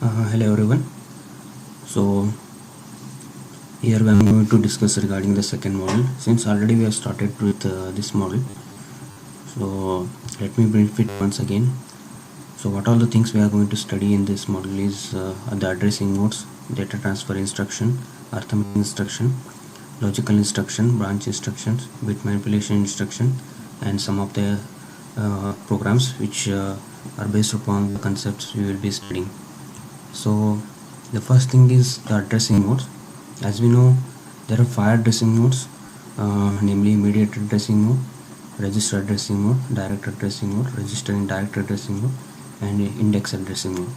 Hello everyone. So here we are going to discuss regarding the second model. Since already we have started with this model, so let me brief it once again. So what all the things we are going to study in this model is the addressing modes, data transfer instruction, arithmetic instruction, logical instruction, branch instructions, bit manipulation instruction, and some of the programs which are based upon the concepts we will be studying. So the first thing is the addressing modes. As we know, there are 5 addressing modes, namely immediate addressing mode, register addressing mode, direct addressing mode, register indirect addressing mode, and index addressing mode.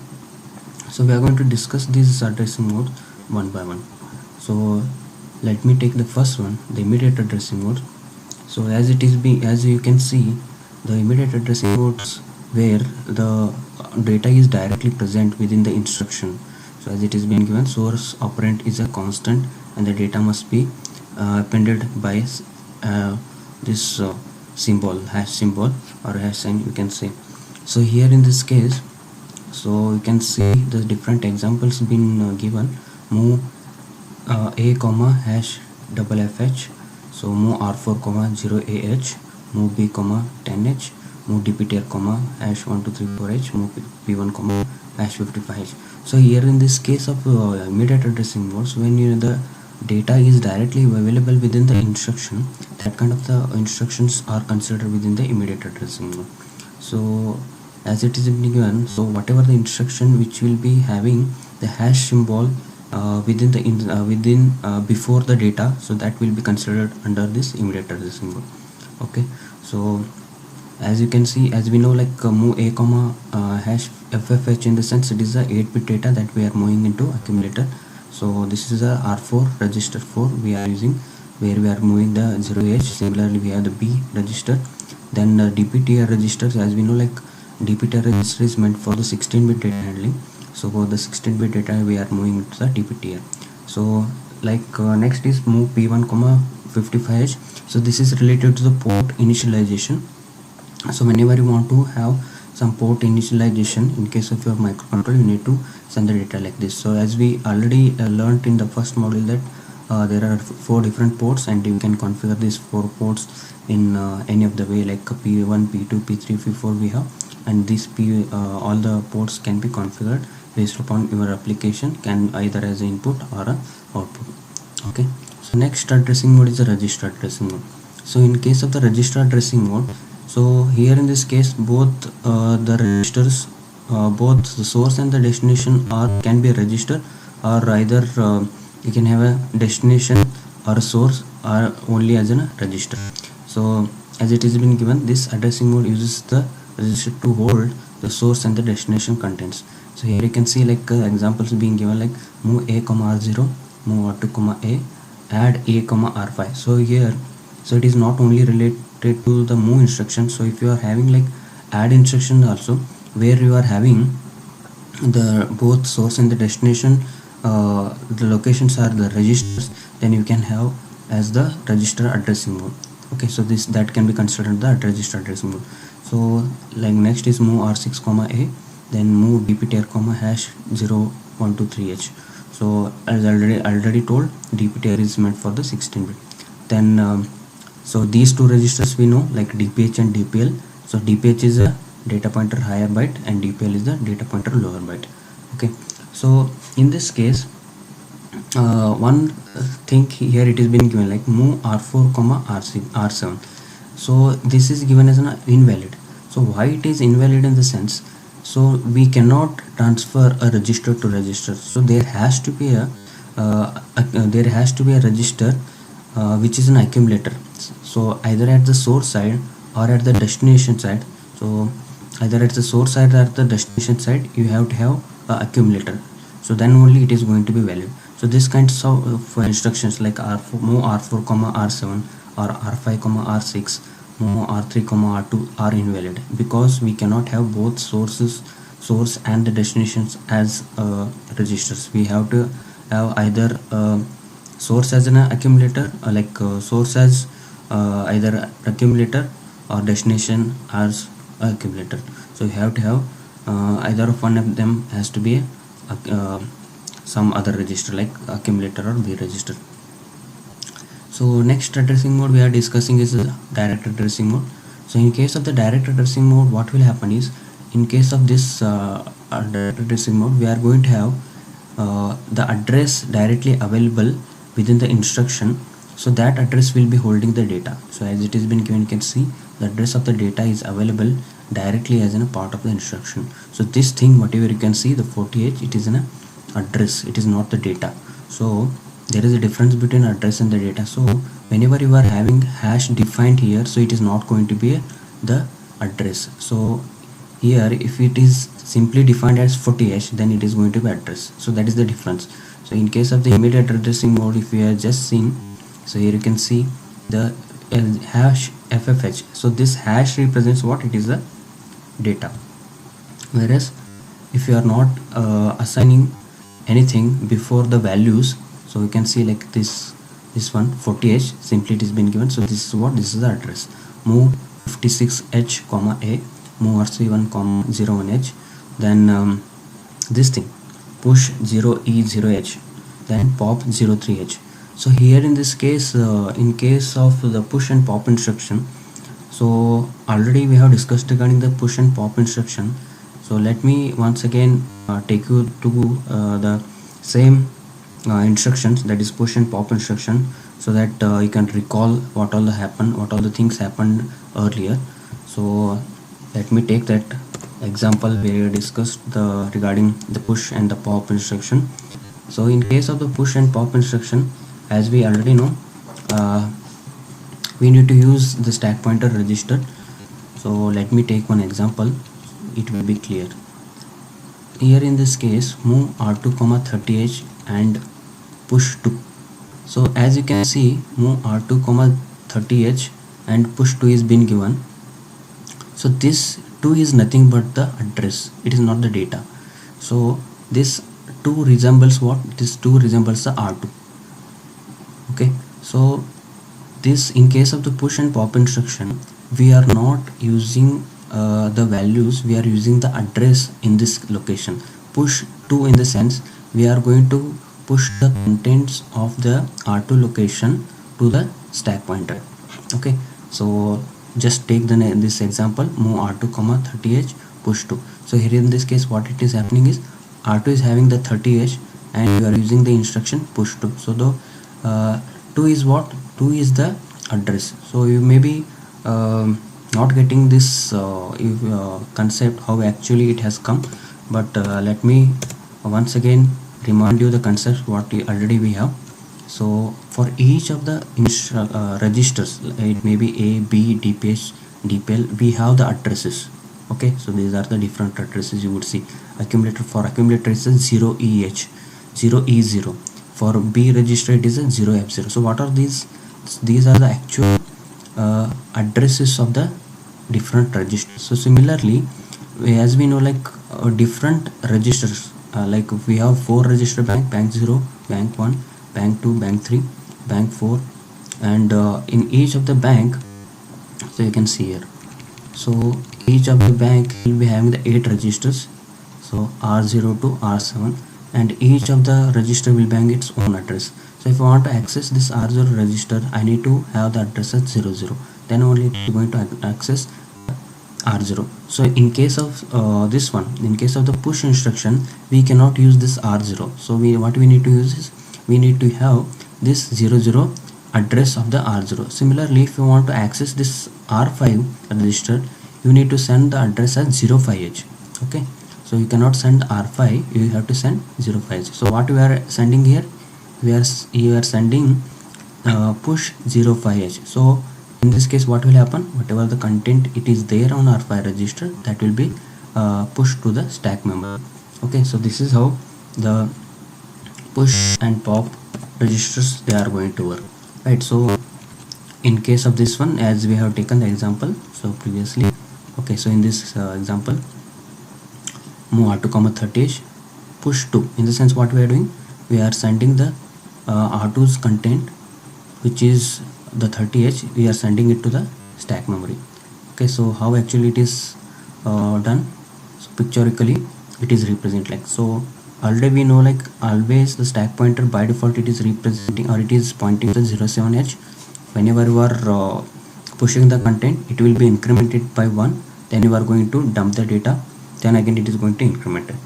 So we are going to discuss these addressing modes one by one. So let me take the first one, the immediate addressing mode. So as you can see, the immediate addressing modes where the data is directly present within the instruction. So as it is being given, source operand is a constant and the data must be appended by this symbol, hash symbol or hash sign, you can say. So here in this case, so you can see the different examples been given. Move a comma hash double fh, so move r4 comma 0ah, move b comma 10h, move dptr comma hash 1234h, move p1 comma hash 55h. So here in this case of immediate addressing modes, when the data is directly available within the instruction, that kind of the instructions are considered within the immediate addressing mode. So as it is given, so whatever the instruction which will be having the hash symbol within the before the data, so that will be considered under this immediate addressing mode. Okay, so as you can see, as we know, like move a comma hash ffh, in the sense it is a 8-bit data that we are moving into accumulator. So this is a r4 register 4 we are using, where we are moving the 0h. Similarly we have the b register, then the dptr registers. As we know, like dptr register is meant for the 16-bit data handling, so for the 16-bit data we are moving to the dptr. So like next is move p1 comma 55h. so this is related to the port initialization. So whenever you want to have some port initialization in case of your microcontroller, you need to send the data like this. So as we already learned in the first module that there are 4 different ports, and you can configure these 4 ports in any of the way, like p1 p2 p3 p4 we have, and these all the ports can be configured based upon your application, can either as an input or a output. Okay, so next addressing mode is the register addressing mode. So in case of the register addressing mode, so here in this case, both the registers, both the source and the destination can be a register, or either you can have a destination or a source or only as a register. So as it has been given, this addressing mode uses the register to hold the source and the destination contents. So here you can see like examples being given, like move a comma r0, move r2 comma a, add a comma r5. So here, so it is not only related to the move instruction. So if you are having like add instruction also, where you are having the both source and the destination, the locations are the registers, then you can have as the register addressing mode. Okay, so that can be considered the register addressing mode. So like next is move r6 comma a, then move dptr comma hash 0123h. so as already told, dptr is meant for the 16-bit. Then so these two registers we know, like dph and dpl. So dph is a data pointer higher byte and dpl is the data pointer lower byte. Okay, so in this case, one thing here it is been given, like move r4 comma r7. so this is given as an invalid. So why it is invalid in the sense, so we cannot transfer a register to register. So there has to be a register which is an accumulator. So either at the source side or at the destination side. So either at the source side or at the destination side, you have to have a accumulator. So then only it is going to be valid. So this kinds of instructions like r4 move r4 comma r7 or r5 comma r6, move r3 comma r2 are invalid, because we cannot have both source and the destinations as registers. We have to have either source as an accumulator, like source as either accumulator or destination as accumulator. So you have to have either of one of them has to be some other register like accumulator or B register. So next addressing mode we are discussing is direct addressing mode. So in case of the direct addressing mode, what will happen is, in case of this direct addressing mode, we are going to have the address directly available within the instruction. So that address will be holding the data. So as it has been given, you can see the address of the data is available directly as in a part of the instruction. So this thing, whatever you can see, the 40H, it is an address, it is not the data. So there is a difference between address and the data. So whenever you are having hash defined here, so it is not going to be the address. So here if it is simply defined as 40H, then it is going to be address. So that is the difference. So in case of the immediate addressing mode, if you are just seeing, so here you can see the hash FFH. So this hash represents what? It is the data. Whereas if you are not assigning anything before the values, so you can see like this one 40H, simply it is been given. So this is what? This is the address. Move 56H comma A, move RC1 comma 01H, then this thing push 0E0H, then pop 03H. So here in this case, in case of the push and pop instruction, so already we have discussed regarding the push and pop instruction. So let me once again take you to the same instructions, that is push and pop instruction, so that you can recall what all the things happened earlier. So let me take that example where we discussed regarding the push and the pop instruction. So in case of the push and pop instruction, as we already know, we need to use the stack pointer register. So let me take one example, it will be clear. Here in this case, move R2 comma 30H and push 2. So as you can see, move R2 comma 30H and push 2 is been given. So this 2 is nothing but the address, it is not the data. So this 2 resembles what? This 2 resembles the R2. Okay, so this, in case of the push and pop instruction, we are not using the values, we are using the address in this location. Push 2 in the sense we are going to push the contents of the R2 location to the stack pointer. Okay, so just take this example, move R2 comma 30H, push 2. So here in this case, what it is happening is R2 is having the 30H and we are using the instruction push 2. So the 2 is what? 2 is the address. So you may be not getting this concept how actually it has come, but let me once again remind you the concept what already we have. So for each of the registers, it may be A, B, DPH, DPL, we have the addresses. Okay, so these are the different addresses you would see. Accumulator, for accumulator is a 0EH, 0E0. For B register it is a 0F0. So what are these? These are the actual addresses of the different registers. So similarly, as we know, like different registers, like we have 4 register bank, bank 0, bank 1, bank 2, bank 3, bank 4, and in each of the bank, so you can see here, so each of the bank will be having the 8 registers, so R0 to R7, and each of the register will be having its own address. So if I want to access this R0 register, I need to have the address at 00, then only it is going to access R0. So in case of this one, in case of the push instruction, we cannot use this R0. So what we need to use is, we need to have this 00 address of the R0. Similarly, if you want to access this R5 register, you need to send the address as 05H. Okay, so you cannot send R5, you have to send 05H. So what we are sending here, you are sending push 05H. So in this case, what will happen? Whatever the content it is there on R5 register, that will be pushed to the stack memory. Okay, so this is how the push and pop registers they are going to work, right? So in case of this one, as we have taken the example so previously, okay, so in this example, move R2 comma 30H, push 2, in the sense what we are doing, we are sending the R2's content, which is the 30H, we are sending it to the stack memory. Okay, so how actually it is done? So pictorially it is represented like so. already we know like always the stack pointer by default it is representing or it is pointing to 07h. Whenever you are pushing the content, it will be incremented by 1, then you are going to dump the data, then again it is going to increment it.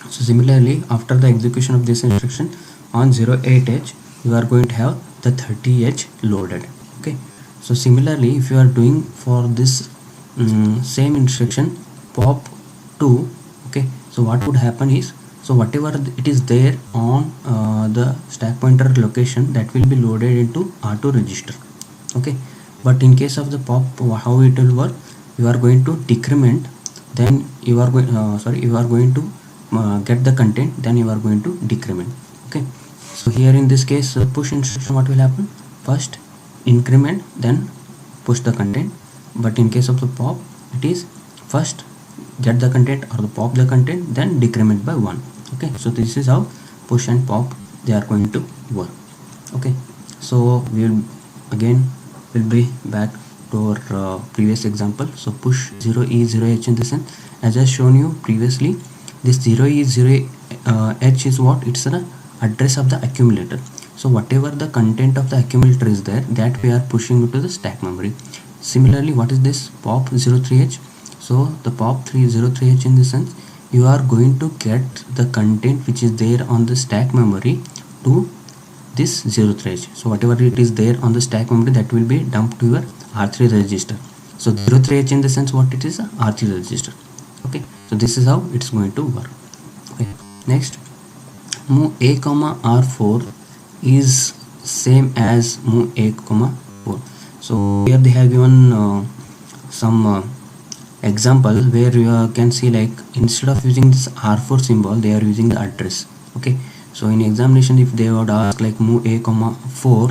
So similarly, after the execution of this instruction on 08h, you are going to have the 30h loaded. Okay, so similarly if you are doing for this same instruction pop 2, okay, so what would happen is, so whatever it is there on the stack pointer location, that will be loaded into R2 register. Okay, but in case of the pop, how it will work, you are going to decrement, then you are going you are going to get the content, then you are going to decrement. Okay, so here in this case push instruction, what will happen, first increment then push the content, but in case of the pop it is first get the content or the pop the content, then decrement by 1. Okay, so this is how push and pop they are going to work. Okay, so we will again will be back to our previous example. So push 0e0h in the sense, as I shown you previously, this 0e0h is what, it's the address of the accumulator. So whatever the content of the accumulator is there, that we are pushing into the stack memory. Similarly, what is this pop 03h? So the pop 03h in the sense, you are going to get the content which is there on the stack memory to this 03h. So whatever it is there on the stack memory, that will be dumped to your R3 register. So 03h in the sense, what it is, a R3 register. Okay, so this is how it's going to work. Okay, next, move a comma R4 is same as move a comma 4. So here they have given some example where you can see like instead of using this R4 symbol, they are using the address. Okay, so in examination if they would ask like move a comma 4,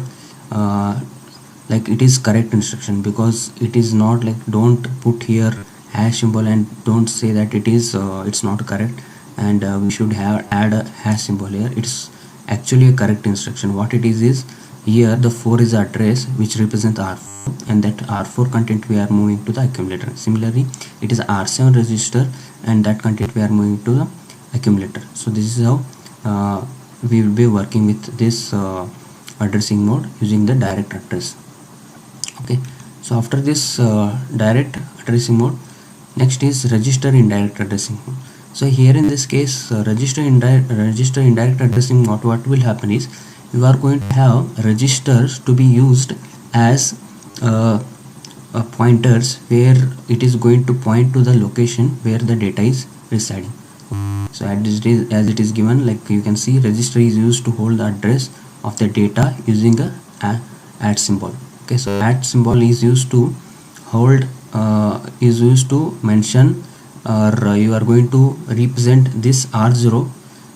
like it is correct instruction, because it is not like, don't put here hash symbol and don't say that it is it's not correct and we should have add a hash symbol here. It's actually a correct instruction. What it is here the 4 is address which represents R4, and that R4 content we are moving to the accumulator. Similarly, it is R7 register and that content we are moving to the accumulator. So this is how we will be working with this addressing mode using the direct address. Okay, so after this direct addressing mode, next is register indirect addressing mode. So here in this case register indirect addressing mode, what will happen is, you are going to have registers to be used as pointers where it is going to point to the location where the data is residing. So as it is given, like you can see, register is used to hold the address of the data using a at symbol. Okay, so at symbol is used to hold is used to mention, or you are going to represent this R0.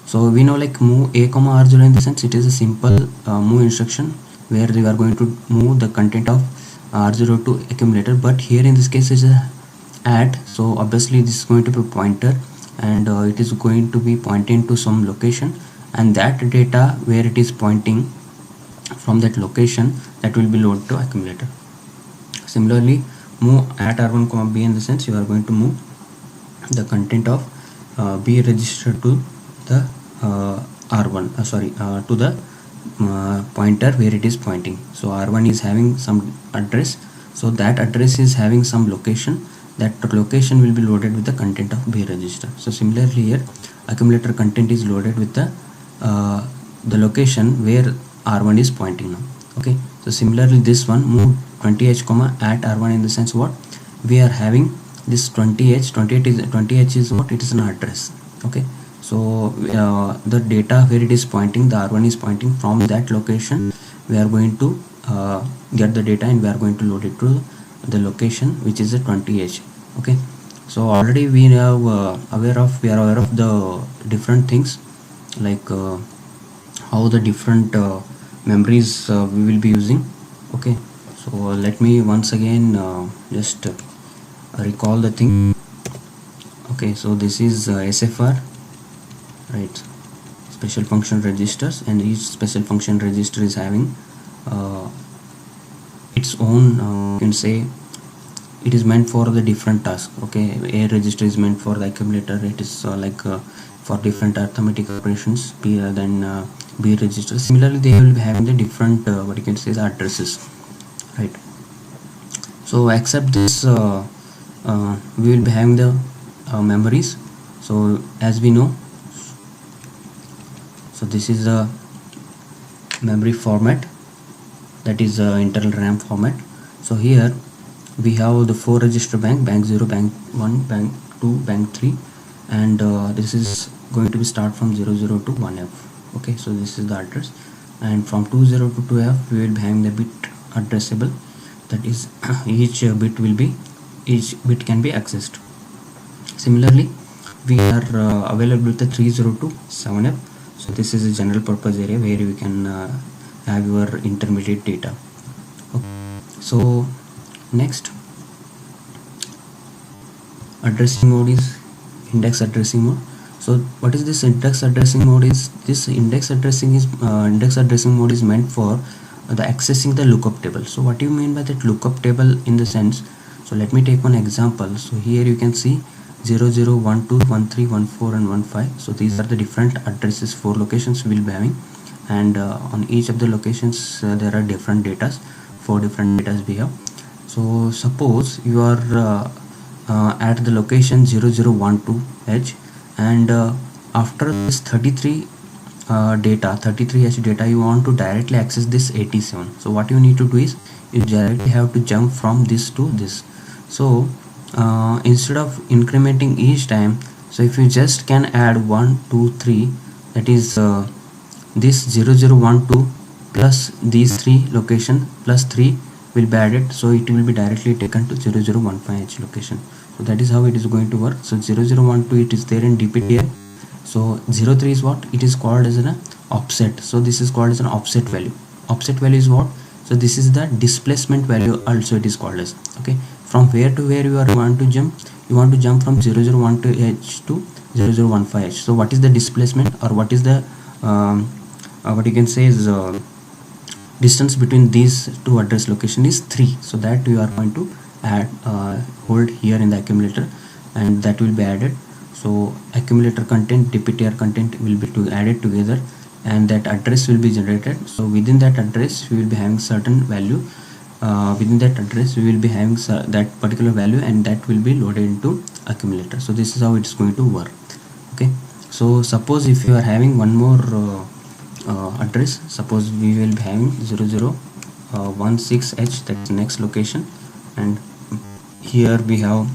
So we know like move a comma R0 in the sense, it is a simple move instruction where we are going to move the content of R0 to accumulator, but here in this case is a at, so obviously this is going to be a pointer and it is going to be pointing to some location, and that data where it is pointing from that location, that will be loaded to accumulator. Similarly, move at R1 comma B in the sense, you are going to move the content of B register to the R1 to the pointer where it is pointing. So R1 is having some address, so that address is having some location, that location will be loaded with the content of B register. So similarly here accumulator content is loaded with the location where R1 is pointing now. Okay, so similarly this one move 20h comma at R1 in the sense, what we are having this 20h is what, it is an address. Okay, so the data where it is pointing, the R1 is pointing from that location, we are going to get the data and we are going to load it to the location which is a 20h. Okay, so already we are aware of the different things, like how the different memories we will be using. Okay, so let me once again just recall the thing. Okay, so this is SFR, right, special function registers, and each special function register is having its own you can say it is meant for the different task. Okay, A register is meant for the accumulator, it is for different arithmetic operations, then B register. Similarly, they will be having the different what you can say the addresses, right? So except this, we will be having the memories. So as we know, so this is the memory format, that is internal RAM format. So here we have the 4 register bank 0, bank 1, bank 2, bank 3, and this is going to be start from 00 to 1F. okay, so this is the address, and from 20 to 2F we will be having the bit addressable, that is each bit can be accessed. Similarly, we are available with the 30 to 7F. so this is a general purpose area where you can have your intermediate data. Okay. So next, addressing mode is index addressing mode. So what is this index addressing mode? Is this index addressing mode is meant for the accessing the lookup table. So what do you mean by that lookup table in the sense? So let me take one example. So here you can see 0, 0, 1, 2, 1, 3, 1, 4 and 1, 5. So these are the different addresses, 4 locations we will be having, and on each of the locations there are different datas, 4 different datas we have. So suppose you are at the location 0012H, and after this 33H data you want to directly access this 87. So what you need to do is you directly have to jump from this to this. So instead of incrementing each time, so if you just can add 1, 2, 3, that is this 0012 plus these 3 location plus 3 will be added, so it will be directly taken to 0015H location. So that is how it is going to work. So 0012 it is there in DPTR. So 03 is what? It is called as an offset. So this is called as an offset value. Offset value is what? So this is the displacement value also it is called as. Okay, from where to where you want to jump? You want to jump from 0012H to 0015H. So what is the displacement, or what is the what you can say is distance between these two address location is 3. So that you are going to add hold here in the accumulator, and that will be added. So accumulator content, DPTR content will be added together, and that address will be generated. So within that address we will be having certain value, within that address we will be having that particular value, and that will be loaded into accumulator. So this is how it's going to work. Okay, so suppose if you are having one more address, suppose we will be having 0016H, that's next location, and here we have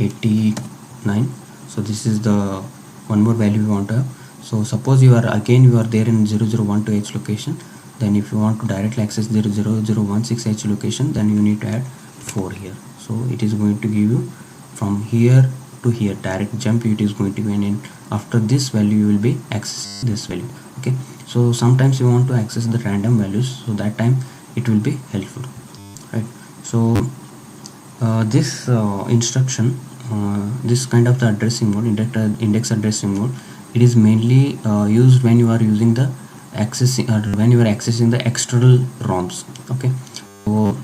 89. So this is the one more value we want to have. So suppose you are there in 0012H location, then if you want to directly access the 0016H location, then you need to add 4 here. So it is going to give you from here to here direct jump, it is going to be, and after this value you will be accessing this value. Okay, so sometimes you want to access the random values, so that time it will be helpful, right? So this instruction, this kind of the addressing mode, index addressing mode, it is mainly used when you are using the accessing, or when you are accessing the external ROMs. Okay, so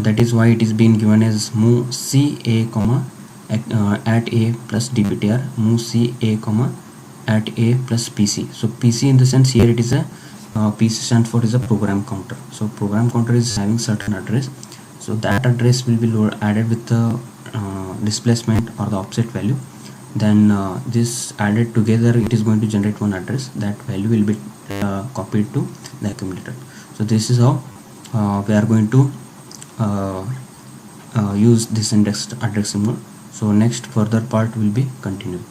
that is why it is being given as move CA comma at A plus DPTR, move CA comma at A plus PC. So PC in the sense here it is a PC stands for is a program counter. So program counter is having certain address, so that address will be added with the displacement or the offset value. Then this added together, it is going to generate one address. That value will be copied to the accumulator. So this is how we are going to use this index addressing mode. So next further part will be continued.